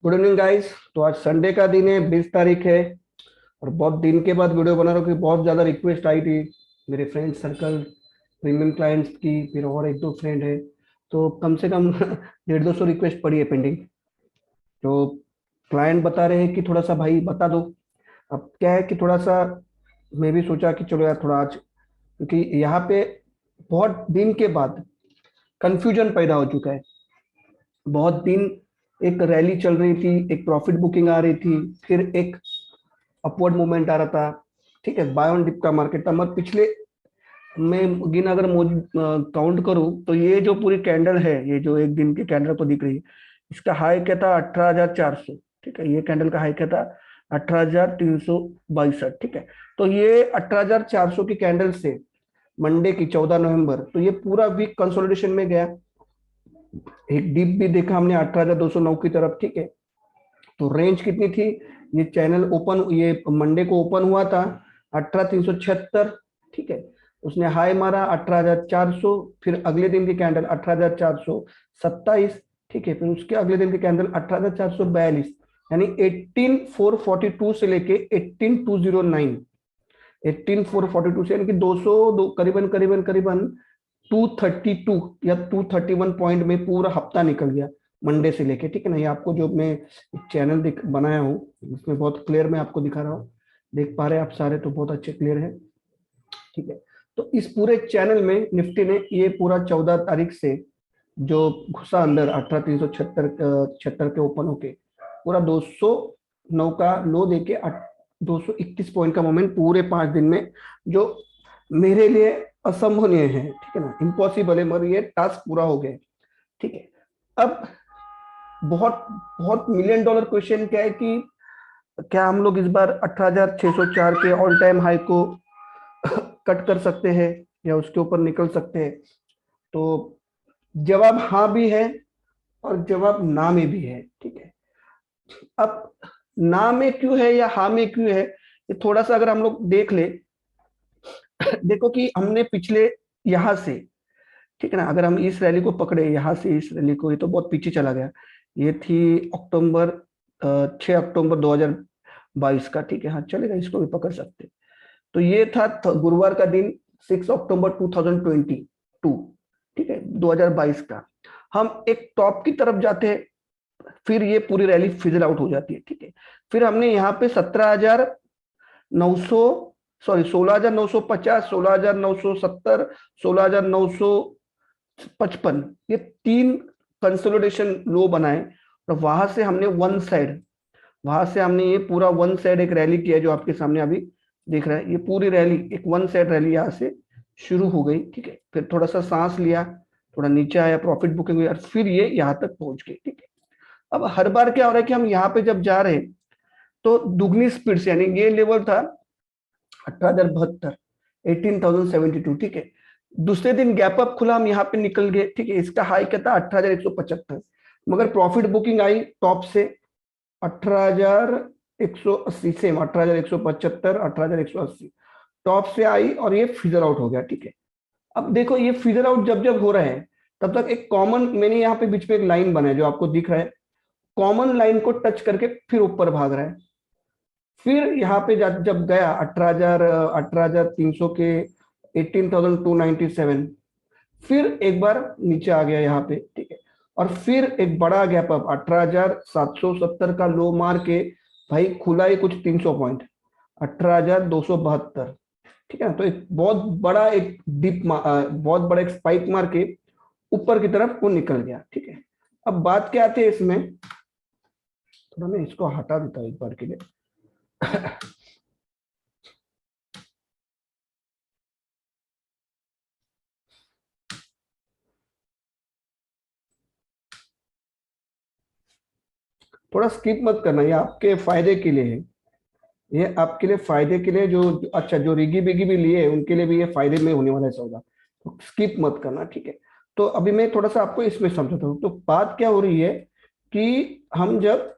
Good evening guys. तो आज Sunday का दिन है, 20 तारीख है। और बहुत दिन के बाद वीडियो बना रहा हूँ क्योंकि बहुत ज़्यादा रिक्वेस्ट आई थी मेरे फ्रेंड सर्कल, प्रीमियम क्लाइंट्स की, फिर और एक दो फ्रेंड है। तो कम से कम 150-200 रिक्वेस्ट पड़ी है पेंडिंग। तो क्लाइंट बता रहे हैं कि थोड़ा सा भाई बता दो। अब क्या है कि थोड़ा सा मैं भी सोचा कि चलो यार थोड़ा आज, क्योंकि यहाँ पे बहुत दिन के बाद कंफ्यूजन पैदा हो चुका है। बहुत दिन एक रैली चल रही थी, एक प्रॉफिट बुकिंग आ रही थी, फिर एक अपवर्ड मूवमेंट आ रहा था। ठीक है, बाय ऑन डिप का मार्केट था। मगर पिछले मैं गिन अगर काउंट करूं तो ये जो पूरी कैंडल है, ये जो एक दिन की कैंडल को दिख रही है, इसका हाई क्या था? 18,400। ठीक है, ये कैंडल का हाई क्या था? 18,362। ठीक है, तो ये 18,400 की कैंडल से मंडे की 14 नवंबर, तो ये पूरा वीक कंसोलिडेशन में गया। एक डिप भी देखा हमने 18,209 की तरफ। ठीक है, तो रेंज कितनी थी? ये चैनल ओपन, ये मंडे को ओपन हुआ था 18,376। ठीक है, उसने हाई मारा 18,400, फिर अगले दिन की कैंडल 18,427। ठीक है, फिर उसके अगले दिन की कैंडल 18,442, यानी 18,442 से लेके 18,209, 18,442 से यानी कि 200 करीबन करीबन करीबन 232 या 231 पॉइंट में पूरा हफ्ता निकल गया मंडे से लेके। ठीक है ना, ये आपको जो मैं चैनल बनाया हूँ इसमें बहुत क्लियर मैं आपको दिखा रहा हूँ। देख पा रहे हैं आप सारे? तो बहुत अच्छे क्लियर है। ठीक है, तो इस पूरे चैनल में निफ्टी ने ये पूरा 14 तारीख से जो घुसा अंदर 18,376 के ओपन होके पूरा 209 का लो देके 231 पॉइंट का मोमेंट पूरे 5 दिन में, जो मेरे लिए असंभवनीय है। ठीक है ना, इम्पॉसिबल है, मगर ये टास्क पूरा हो गया। ठीक है, अब बहुत बहुत मिलियन डॉलर क्वेश्चन क्या है कि क्या हम लोग इस बार 18,604 के ऑल टाइम हाई को कट कर सकते हैं या उसके ऊपर निकल सकते हैं? तो जवाब हाँ भी है और जवाब ना में भी है। ठीक है, अब ना में क्यों है या हाँ में क्यों है, ये थोड़ा सा अगर हम लोग देख ले। देखो कि हमने पिछले यहां से, ठीक है ना, अगर हम इस रैली को पकड़े यहाँ से इस रैली को, ये तो बहुत पीछे चला गया। ये थी अक्टूबर 6 अक्टूबर 2022 का। ठीक है, हाँ चलेगा, इसको भी पकड़ सकते हैं। तो ये था गुरुवार का दिन, 6 अक्टूबर 2022। ठीक है, 2022 का। हम एक टॉप की तरफ जाते हैं, फिर ये पूरी रैली फिजल आउट हो जाती है। ठीक है, फिर हमने यहाँ पे 17,900, सॉरी 16,950, 16,970, 16,955, ये तीन कंसोलिडेशन लो बनाए। और वहां से हमने वन साइड, वहां से हमने ये पूरा वन साइड एक रैली किया जो आपके सामने अभी दिख रहा है। ये पूरी रैली एक वन साइड रैली यहाँ से शुरू हो गई। ठीक है, फिर थोड़ा सा सांस लिया, थोड़ा नीचे आया, प्रॉफिट बुकिंग हुई और फिर ये यहाँ तक पहुंच गई। ठीक है, अब हर बार क्या हो रहा है कि हम यहाँ पे जब जा रहे हैं तो दुगनी स्पीड से, यानी ये लेवल था 18,072, 18,072। ठीक है, दूसरे दिन गैप अप खुला, हम यहाँ पे निकल गए। ठीक है, इसका हाई क्या था? 18,175, मगर प्रॉफिट बुकिंग आई टॉप से 18,180, सेम 18,175, 18,180 टॉप से आई और ये फिजर आउट हो गया। ठीक है, अब देखो ये फिजर आउट जब जब हो रहा है तब तक एक कॉमन, मैंने यहाँ पे बीच में एक लाइन बनाया जो आपको दिख रहा है, कॉमन लाइन को टच करके फिर ऊपर भाग रहा है। फिर यहाँ पे जब गया 18,300 के 18,297, फिर एक बार नीचे आ गया यहाँ पे। ठीक है, और फिर एक बड़ा गैप अप 18,770 का लो मार के भाई खुला ही कुछ 300 पॉइंट, 18,272। ठीक है ना, तो एक बहुत बड़ा एक डिप, बहुत बड़ा एक स्पाइक मार के ऊपर की तरफ वो निकल गया। ठीक है, अब बात क्या आती है इसमें, थोड़ा मैं इसको हटा देता हूँ एक बार के लिए। थोड़ा स्किप मत करना, ये आपके फायदे के लिए है। ये आपके लिए फायदे के लिए, जो अच्छा जो रिगी बिगी भी लिए उनके लिए भी ये फायदे में होने वाला है सौदा, तो स्किप मत करना। ठीक है, तो अभी मैं थोड़ा सा आपको इसमें समझाता हूँ। तो बात क्या हो रही है कि हम जब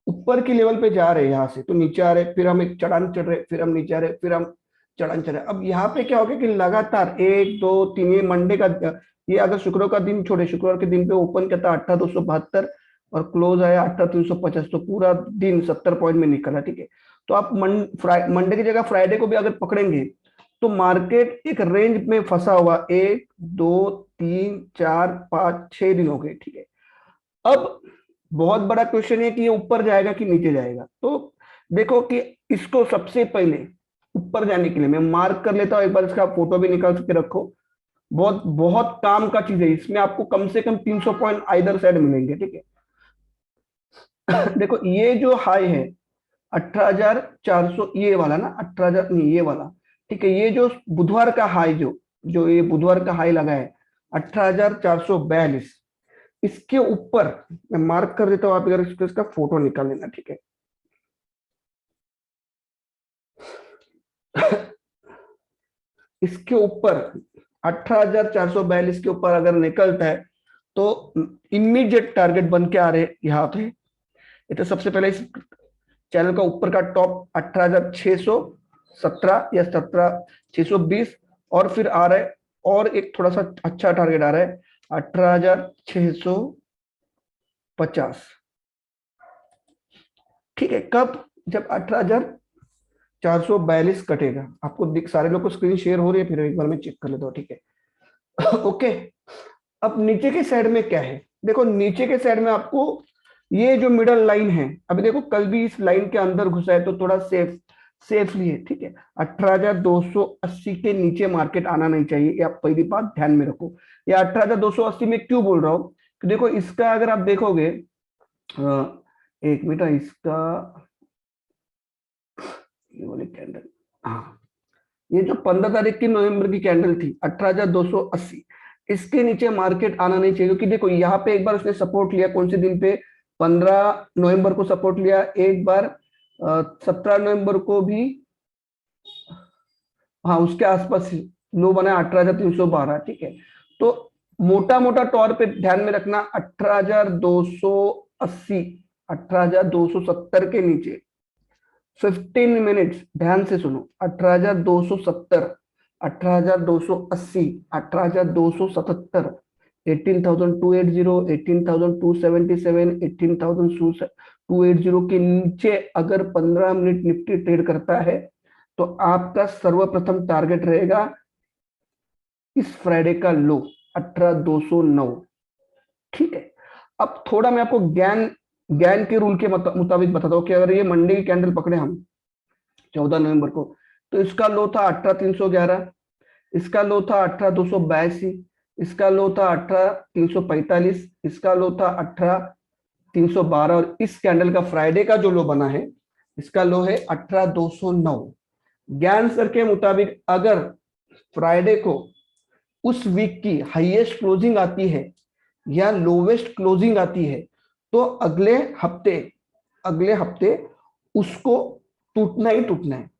ऊपर की लेवल पे जा रहे हैं यहाँ से, तो नीचे आ रहे, फिर हम एक चढ़ान चढ़ रहे, फिर हम नीचे आ रहे, फिर हम चढ़ान चढ़ रहे। अब यहाँ पे क्या हो गया कि लगातार 1 2 3, ये मंडे का, ये अगर शुक्रवार का दिन छोड़े, शुक्रवार के दिन पे ओपन किया था 18,272, और क्लोज आया 18,350, तो पूरा दिन 70 पॉइंट में निकला, ठीक है। तो आप मंडे की जगह फ्राइडे को भी अगर पकड़ेंगे तो मार्केट एक रेंज में फंसा हुआ, 1 2 3 4 5 6 दिन हो गए, ठीक है। अब बहुत बड़ा क्वेश्चन है कि ये ऊपर जाएगा कि नीचे जाएगा। तो देखो कि इसको सबसे पहले ऊपर जाने के लिए मैं मार्क कर लेता हूं, एक बार इसका फोटो भी निकाल के रखो। बहुत बहुत काम का चीज है, इसमें आपको कम से कम 300 पॉइंट आइदर साइड मिलेंगे, ठीक है। देखो ये जो हाई है 18,400, ये वाला ना, 18,000 नहीं, ये वाला, ठीक है। ये जो बुधवार का हाई, जो जो ये बुधवार का हाई लगा है 18,442, इसके ऊपर मैं मार्क कर देता हूं, आप अगर इसका फोटो निकाल लेना, ठीक है। इसके ऊपर 18,442 के ऊपर अगर निकलता है तो इमीडिएट टारगेट बन के आ रहे यहाँ पे। ये तो सबसे पहले इस चैनल का ऊपर का टॉप 18,617 या 17,620, और फिर आ रहा है और एक थोड़ा सा अच्छा टारगेट आ रहा है 18,650, ठीक है। कब? जब 18,442 कटेगा। आपको सारे लोग को स्क्रीन शेयर हो रही है, फिर एक बार मैं चेक कर लेता हूँ, ठीक है। ओके। अब नीचे के साइड में क्या है? देखो नीचे के साइड में आपको ये जो मिडल लाइन है, अभी देखो कल भी इस लाइन के अंदर घुसा है, तो थोड़ा सेफली है, ठीक है। 18,280 के नीचे मार्केट आना नहीं चाहिए, ये आप पहली बात ध्यान में रखो। ये 18,280 में क्यों बोल रहा हूँ कि देखो इसका अगर आप देखोगे, एक मिनट, इसका ये वाली कैंडल, हाँ, ये जो 15 तारीख की नवंबर की कैंडल थी 18,280, इसके नीचे मार्केट आना नहीं चाहिए। क्योंकि देखो यहाँ पे एक बार उसने सपोर्ट लिया, कौन से दिन पे? 15 नवंबर को सपोर्ट लिया, एक बार 17 नवंबर को भी, हाँ, उसके आसपास लो बना 18,312, ठीक है। तो मोटा मोटा तौर पे ध्यान में रखना, 18,280, 18,270 के नीचे 15 मिनट्स ध्यान से सुनो, 18,270, 18,280, 18,277, 18,280, 18,277, 18,280 के नीचे अगर 15 मिनट निफ्टी ट्रेड करता है तो आपका सर्वप्रथम टारगेट रहेगा इस फ्राइडे का लो 18,209, ठीक है। अब थोड़ा मैं आपको ज्ञान ज्ञान के रूल के मुताबिक बताता हूँ कि अगर ये मंडे की कैंडल पकड़े हम 14 नवंबर को, तो इसका लो था 18,311, इसका लो था 18,282, इसका लो था 18,345, इसका लो था 18,312, और इस कैंडल का फ्राइडे का जो लो बना है, इसका लो है 18,209। ज्ञान सर के मुताबिक अगर फ्राइडे को उस वीक की हाईएस्ट क्लोजिंग आती है या लोवेस्ट क्लोजिंग आती है, तो अगले हफ्ते उसको टूटना ही टूटना है।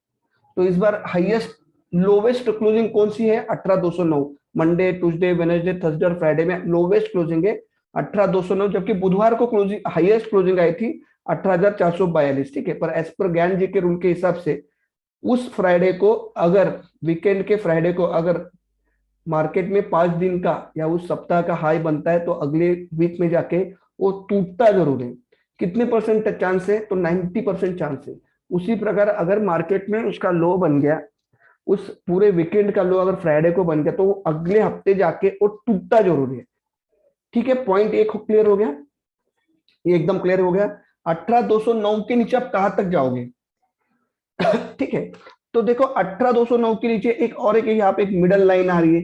तो इस बार हाईएस्ट लोवेस्ट क्लोजिंग कौन सी है? 18,209। मंडे, ट्यूसडे, वेडनेसडे, थर्सडे और फ्राइडे में लोवेस्ट क्लोजिंग है 18,209, जबकि बुधवार को क्लोजिंग हाईएस्ट क्लोजिंग आई थी 18,442, ठीक है। पर एज पर ज्ञान जी के रूल के हिसाब से उस फ्राइडे को, अगर वीकेंड के फ्राइडे को अगर मार्केट में 5 दिन का या उस सप्ताह का हाई बनता है, तो अगले वीक में जाके वो टूटता जरूर है। कितने परसेंट चांस है? तो 90% चांस है। उसी प्रकार अगर मार्केट में उसका लो बन गया, उस पूरे वीकेंड का लो अगर फ्राइडे को बन गया, तो वो अगले हफ्ते जाके वो टूटता जरूर है, ठीक है। पॉइंट एक क्लियर हो गया, ये एकदम क्लियर हो गया। 18,209 के नीचे आप कहां तक जाओगे? ठीक है। तो देखो 18,209 के नीचे एक यहाँ पे एक मिडल लाइन आ रही है,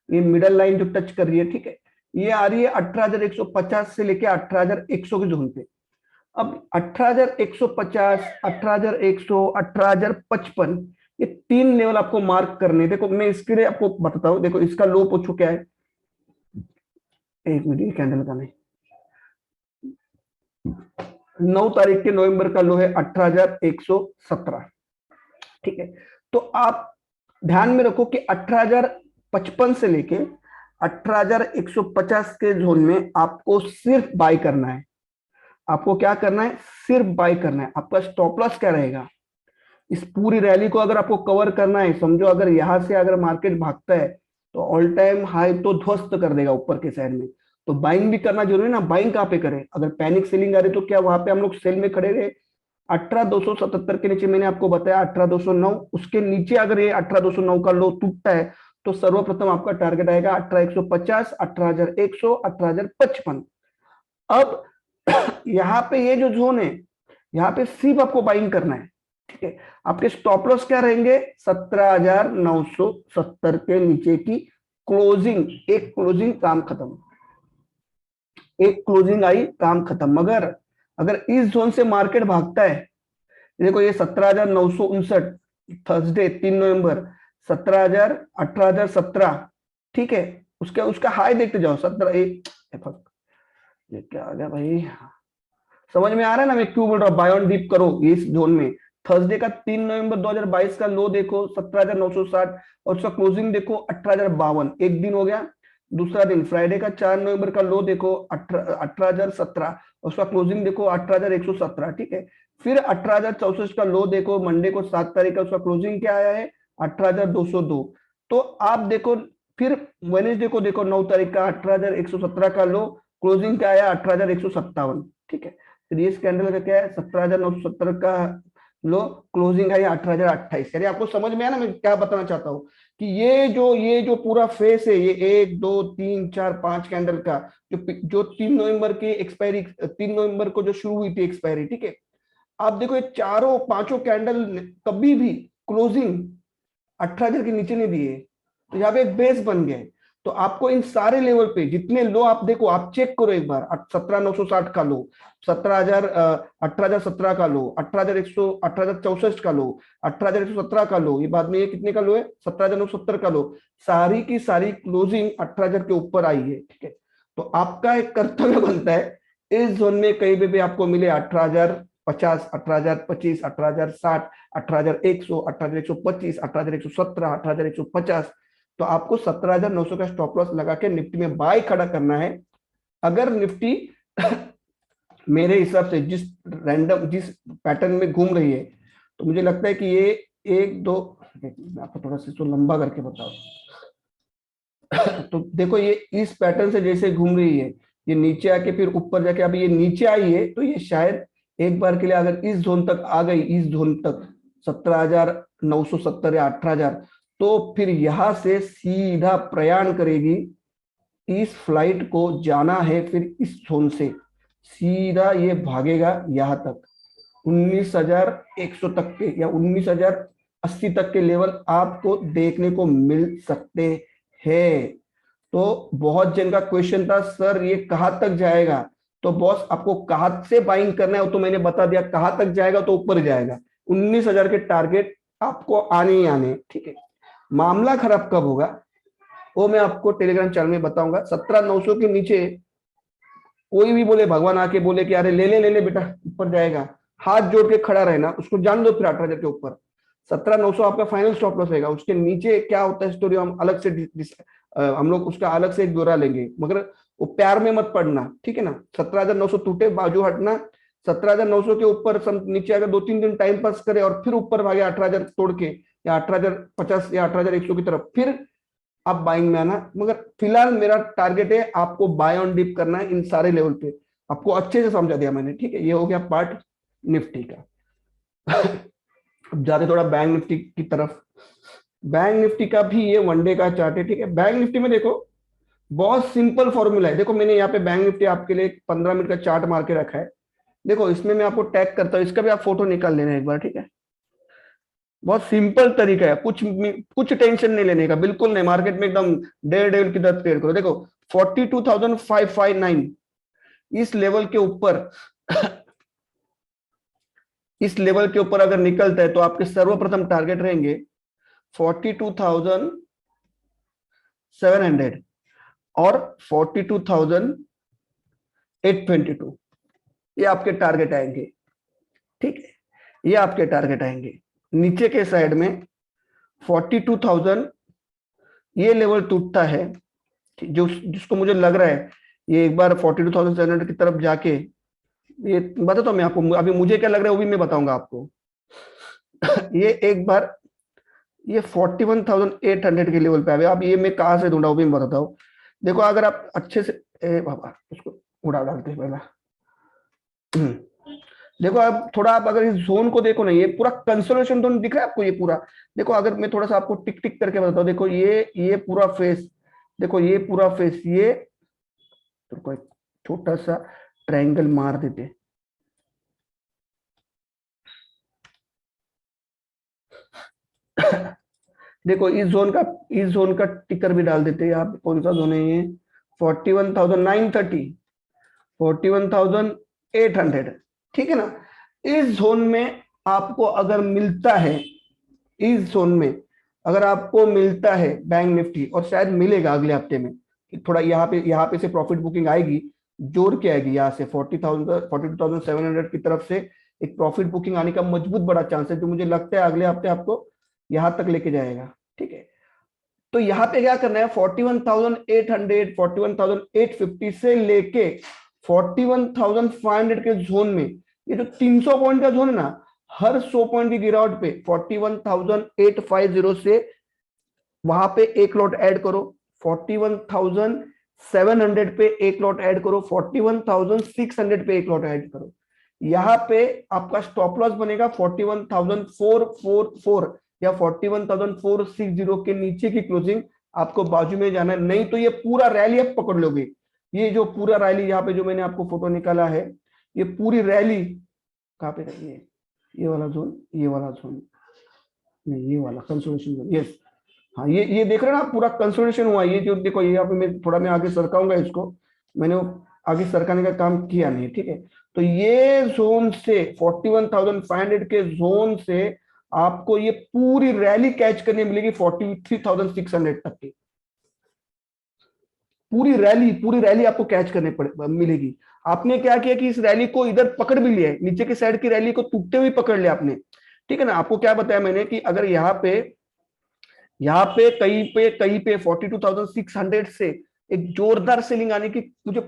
ये मिडल लाइन जो टच कर रही है, ठीक है। ये आ रही है 18,150 से लेके 18,100 के जोन पे। अब 18,150, 18,100, 18,055, ये 3 लेवल आपको मार्क करने। देखो मैं इसके लिए आपको बताता हूँ, देखो इसका लो पूछो क्या है, एक मिनट, कैंडल का नहीं, 9 तारीख के नवंबर का लो है 18,117, ठीक है। तो आप ध्यान में रखो कि 18,055 से लेके 18,150 के जोन में आपको सिर्फ बाय करना है। आपको क्या करना है? सिर्फ बाय करना है। आपका स्टॉप लॉस क्या रहेगा? इस पूरी रैली को अगर आपको कवर करना है, समझो अगर यहां से अगर मार्केट भागता है तो ऑल टाइम हाई तो ध्वस्त कर देगा ऊपर के साइड में, तो बाइंग भी करना जरूरी है ना। बाइंग कहाँ पे करें, अगर पैनिक सेलिंग आ रही तो क्या वहां पे हम लोग सेल में खड़े रहे। 18,277 के नीचे मैंने आपको बताया 18,209, उसके नीचे अगर ये 18,209 का लो टूटता है तो सर्वप्रथम आपका टारगेट आएगा 18,150, 18,100, 18,055। अब यहाँ पे ये जो जोन है, यहाँ पे सिर्फ आपको बाइंग करना है, ठीक है। आपके स्टॉप लॉस क्या रहेंगे, 17,970 के नीचे की क्लोजिंग, एक क्लोजिंग काम खत्म, एक क्लोजिंग आई काम खत्म। मगर अगर इस जोन से मार्केट भागता है, देखो ये 17,959 थर्सडे 3 नवंबर, 17,000, 18,017, ठीक है। उसका उसका हाई देखते जाओ 17 एक, ये क्या आ गया भाई, समझ में आ रहा है ना मैं क्यों बोल रहा हूँ बाय ऑन डिप करो इस जोन में। थर्सडे का 3 नवंबर 2022 का लो देखो 17,960 और उसका क्लोजिंग देखो 18,052, एक दिन हो गया। दूसरा दिन फ्राइडे का 4 नवंबर का लो देखो 18,017 और उसका क्लोजिंग देखो 18,117, ठीक है। फिर 18,064 का लो देखो मंडे को 7 तारीख का, उसका क्लोजिंग क्या आया है 18,202। तो आप देखो, फिर वेनेसडे को देखो 9 तारीख का 18,117 का लो, क्लोजिंग क्या आया 18,157, ठीक है। फिर ये कैंडल का क्या है 17,970 का लो, क्लोजिंग है 18,028। यानी आपको समझ में आया ना मैं क्या बताना चाहता हूँ, कि ये जो पूरा फेस है, ये 1 2 3 4 5 कैंडल का, जो 3 नवंबर की एक्सपायरी, 3 नवंबर को जो शुरू हुई थी एक्सपायरी, ठीक है। आप देखो ये चारों पांचों कैंडल कभी भी क्लोजिंग 18,000 के नीचे नहीं दिए, तो यहाँ पे एक बेस बन गए। तो आपको इन सारे लेवल पे जितने लो आप देखो, आप चेक करो एक बार, 17,960 का लो, 17,000, 18,017 का लो, 18,100, 18,064 का लो, 18,117 का लो, ये बाद में ये कितने का लो है 17,970 का लो, सारी की सारी क्लोजिंग 18,000 के ऊपर आई है, ठीक है। तो आपका एक कर्तव्य बनता है इस जोन में कहीं भी आपको मिले 18,050, 18,025, 18,060, 18,100, 18,125, 18,117, 18,150, तो आपको 17,900 का स्टॉप लॉस लगा के निफ्टी में बाय खड़ा करना है। अगर निफ्टी मेरे हिसाब से जिस पैटर्न में घूम रही है, तो मुझे लगता है कि ये एक दो, मैं आपको थोड़ा सा इसको लंबा करके बताऊं। तो देखो ये इस पैटर्न से जैसे घूम रही है, ये नीचे आके फिर ऊपर जाके अभी ये नीचे आई है, तो ये शायद एक बार के लिए अगर इस जोन तक आ गई, इस जोन तक 17,970 या 18,000, तो फिर यहां से सीधा प्रयाण करेगी, इस फ्लाइट को जाना है फिर इस जोन से सीधा ये भागेगा यहां तक 19,100 तक के, या 19,080 तक के लेवल आपको देखने को मिल सकते हैं। तो बहुत जन का क्वेश्चन था सर ये कहां तक जाएगा, तो बॉस आपको कहां से बाइंग करना है वो तो मैंने बता दिया, कहां तक जाएगा तो ऊपर जाएगा, 19,000 के टारगेट आपको आने ही आने, ठीक है। मामला खराब कब होगा वो मैं आपको टेलीग्राम चैनल में बताऊंगा। 17,900 के नीचे कोई भी बोले, भगवान आके बोले कि अरे ले ले बेटा ऊपर जाएगा, हाथ जोड़ के खड़ा रहना, उसको जान दो फिर 18,000 के ऊपर। 17,900 आपका फाइनल स्टॉप लॉस रहेगा, उसके नीचे क्या होता है स्टोरी हम अलग से हम लोग उसका अलग से एक ब्यौरा लेंगे, मगर वो प्यार में मत पड़ना, ठीक है ना। 17,900 टूटे बाजू हटना, 17,900 के ऊपर नीचे अगर 2-3 दिन टाइम पास करे और फिर ऊपर भागे 18,000 तोड़ के, या 18,050 या 18,100 की तरफ, फिर आप बाइंग में आना। मगर फिलहाल मेरा टारगेट है आपको बाय ऑन डिप करना है इन सारे लेवल पे, आपको अच्छे से समझा दिया मैंने, ठीक है। ये हो गया पार्ट निफ्टी का। अब जाते थोड़ा बैंक निफ्टी की तरफ। बैंक निफ्टी का भी ये वनडे का चार्ट है, ठीक है। बैंक निफ्टी में देखो बहुत सिंपल फॉर्मूला है, देखो मैंने यहाँ पे बैंक निफ्टी आपके लिए 15 मिनट का चार्ट मार के रखा है, देखो इसमें मैं आपको टैग करता हूँ, इसका भी आप फोटो निकाल लेना एक बार, ठीक है। बहुत सिंपल तरीका है, कुछ टेंशन नहीं लेने का, बिल्कुल नहीं, मार्केट में एकदम डेयर डेविल की तरह ट्रेड करो। देखो 42,559 इस लेवल के ऊपर इस लेवल के ऊपर अगर निकलता है तो आपके सर्वप्रथम टारगेट रहेंगे 42,700 और 42,822, ये आपके टारगेट आएंगे, ठीक है। ये आपके टारगेट आएंगे। नीचे के साइड में 42,000 ये लेवल टूटता है, जो जिसको मुझे लग रहा है ये एक बार 42,700 की तरफ जाके, ये बताता हूँ मैं आपको, अभी मुझे क्या लग रहा है वो भी मैं बताऊंगा आपको। ये एक बार ये 41,800 के लेवल पे आ, अब ये मैं कहां से ढूंढा वो भी मैं बताता हूँ। देखो अगर आप अच्छे से ए बाबा उसको उड़ा डालते हैं पहला। देखो अब थोड़ा आप अगर इस जोन को देखो ना, ये पूरा कंसोलेशन जोन दिख रहा है आपको, ये पूरा देखो। अगर मैं थोड़ा सा आपको टिक टिक करके बताता हूँ, देखो ये पूरा फेस, देखो ये पूरा फेस, ये तो कोई छोटा सा ट्रायंगल मार देते। देखो इस जोन का टिकर भी डाल देते हैं यहाँ पे। कौन सा जोन है ये? 41,930, 41,800, ठीक है ना। इस जोन में आपको अगर मिलता है, इस जोन में अगर आपको मिलता है बैंक निफ्टी, और शायद मिलेगा अगले हफ्ते में, थोड़ा यहाँ पे से प्रॉफिट बुकिंग आएगी, जोड़ के आएगी यहाँ से 42,700 की तरफ से एक प्रॉफिट बुकिंग आने का मजबूत बड़ा चांस है, जो मुझे लगता है अगले हफ्ते आपको यहाँ तक लेके जाएगा, ठीक है। तो यहाँ पे क्या करना है, 41,800, 41,850 से लेके 41,500 के जोन में, ये जो 300 पॉइंट का जोन है ना, हर 100 पॉइंट की गिरावट पे 41,850 से वहां पे एक लॉट ऐड करो, 41,700 पे एक लॉट ऐड करो, 41,600 पे एक लॉट ऐड करो। यहाँ पे आपका स्टॉप लॉस बनेगा 41,444 या 41,460 के नीचे की क्लोजिंग आपको बाजू में जाना है, नहीं तो ये पूरा रैली आप पकड़ लोगे। ये जो पूरा रैली यहाँ पे जो मैंने आपको फोटो निकाला है, ये पूरी रैली कहाँ पे रही है? ये वाला जोन, ये वाला जोन नहीं, ये वाला कंसोलिडेशन जोन, यस। हाँ ये देख रहे हैं ना, पूरा कंसोलिडेशन हुआ। ये जो देखो, ये यहाँ पे मैं आगे सरकाऊंगा इसको, मैंने आगे सरकाने का काम किया नहीं, ठीक है। तो ये जोन से 41,500 के जोन से आपको ये पूरी रैली कैच करने मिलेगी 43,600 तक की। पूरी रैली आपको कैच करने मिलेगी। आपने क्या किया कि इस रैली को इधर पकड़ भी लिया, नीचे की साइड की रैली को टूटते हुए पकड़ लिया आपने, ठीक है ना। आपको क्या बताया मैंने कि अगर यहाँ पे कहीं पे 42,600 से एक जोरदार सेलिंग आने की मुझे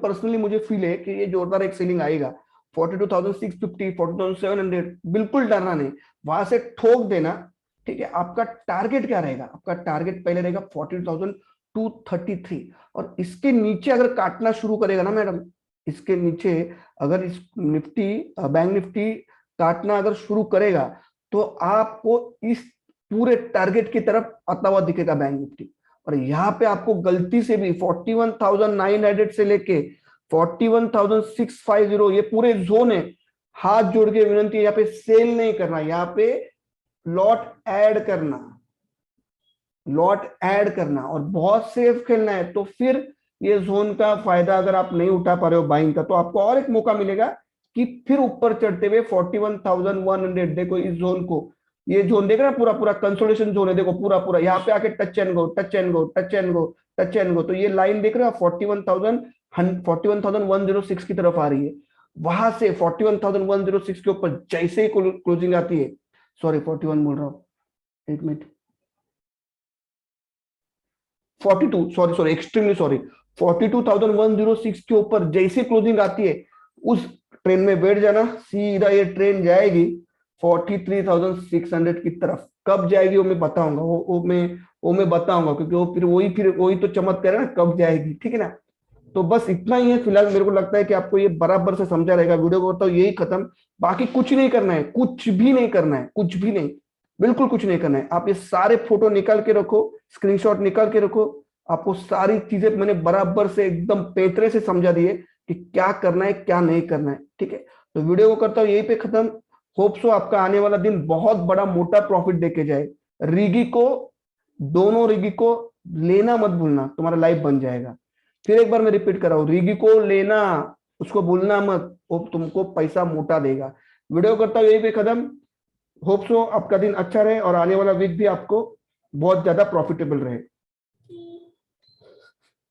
फील है कि ये जोरदार एक सेलिंग आएगा। 42,650, 42,700 बिल्कुल डरना नहीं, वहां से ठोक देना, ठीक है। आपका टारगेट क्या रहेगा? आपका टारगेट पहले रहेगा 42,233, और इसके नीचे अगर काटना शुरू करेगा ना मैडम, इसके नीचे अगर इस बैंक निफ्टी काटना अगर शुरू करेगा, तो आपको इस पूरे टारगेट की तरफ आता हुआ दिखेगा बैंक निफ्टी। और यहाँ पे आपको गलती से भी 41,900 से लेके 41,650 ये पूरे जोन है, हाथ जोड़ के विनंती है, यहाँ पे सेल नहीं करना, यहाँ पे लॉट ऐड करना और बहुत सेफ खेलना है। तो फिर ये जोन का फायदा अगर आप नहीं उठा पा रहे हो बाइंग का, तो आपको और एक मौका मिलेगा कि फिर ऊपर चढ़ते हुए 41,100, देखो इस जोन को, ये जोन देख रहे हैं, पूरा कंसोलिडेशन जोन है, देखो पूरा यहाँ पे आके touch and go, touch and go, touch and go, touch and go. तो ये लाइन देख रहे हो 41,106 की तरफ आ रही है। वहां से 41,106 के ऊपर जैसे ही क्लोजिंग आती है, सॉरी 41 बोल रहा हूँ, एक मिनट, 42, सॉरी एक्सट्रीमली सॉरी, 42,106 के ऊपर जैसे क्लोजिंग आती है, उस ट्रेन में बैठ जाना, सीधा ये ट्रेन जाएगी 43,600 की तरफ। कब जाएगी वो मैं बताऊंगा, वो मैं बताऊंगा, क्योंकि फिर वही तो चमत्कार है ना, कब जाएगी, ठीक है ना। तो बस इतना ही है फिलहाल। मेरे को लगता है कि आपको ये बराबर से समझा रहेगा। वीडियो को बताओ यही खत्म, बाकी कुछ नहीं करना है, कुछ भी नहीं करना है, कुछ भी नहीं, बिल्कुल कुछ नहीं करना है। आप ये सारे फोटो निकाल के रखो, स्क्रीनशॉट निकाल के रखो, आपको सारी चीजें मैंने बराबर से एकदम पेतरे से समझा दिए कि क्या करना है क्या नहीं करना है, ठीक है। तो वीडियो को करता हूँ यही पे खत्म। होप सो आपका आने वाला दिन बहुत बड़ा मोटा प्रॉफिट देके जाए। रिगी को, दोनों रिगी को लेना मत भूलना, तुम्हारा लाइफ बन जाएगा। फिर एक बार मैं रिपीट कर रहा हूँ, रिगी को लेना, उसको भूलना मत, वो तुमको पैसा मोटा देगा। वीडियो करता हूँ यही पे खत्म। होप सो आपका दिन अच्छा रहे और आने वाला वीक भी आपको बहुत ज्यादा प्रॉफिटेबल रहे।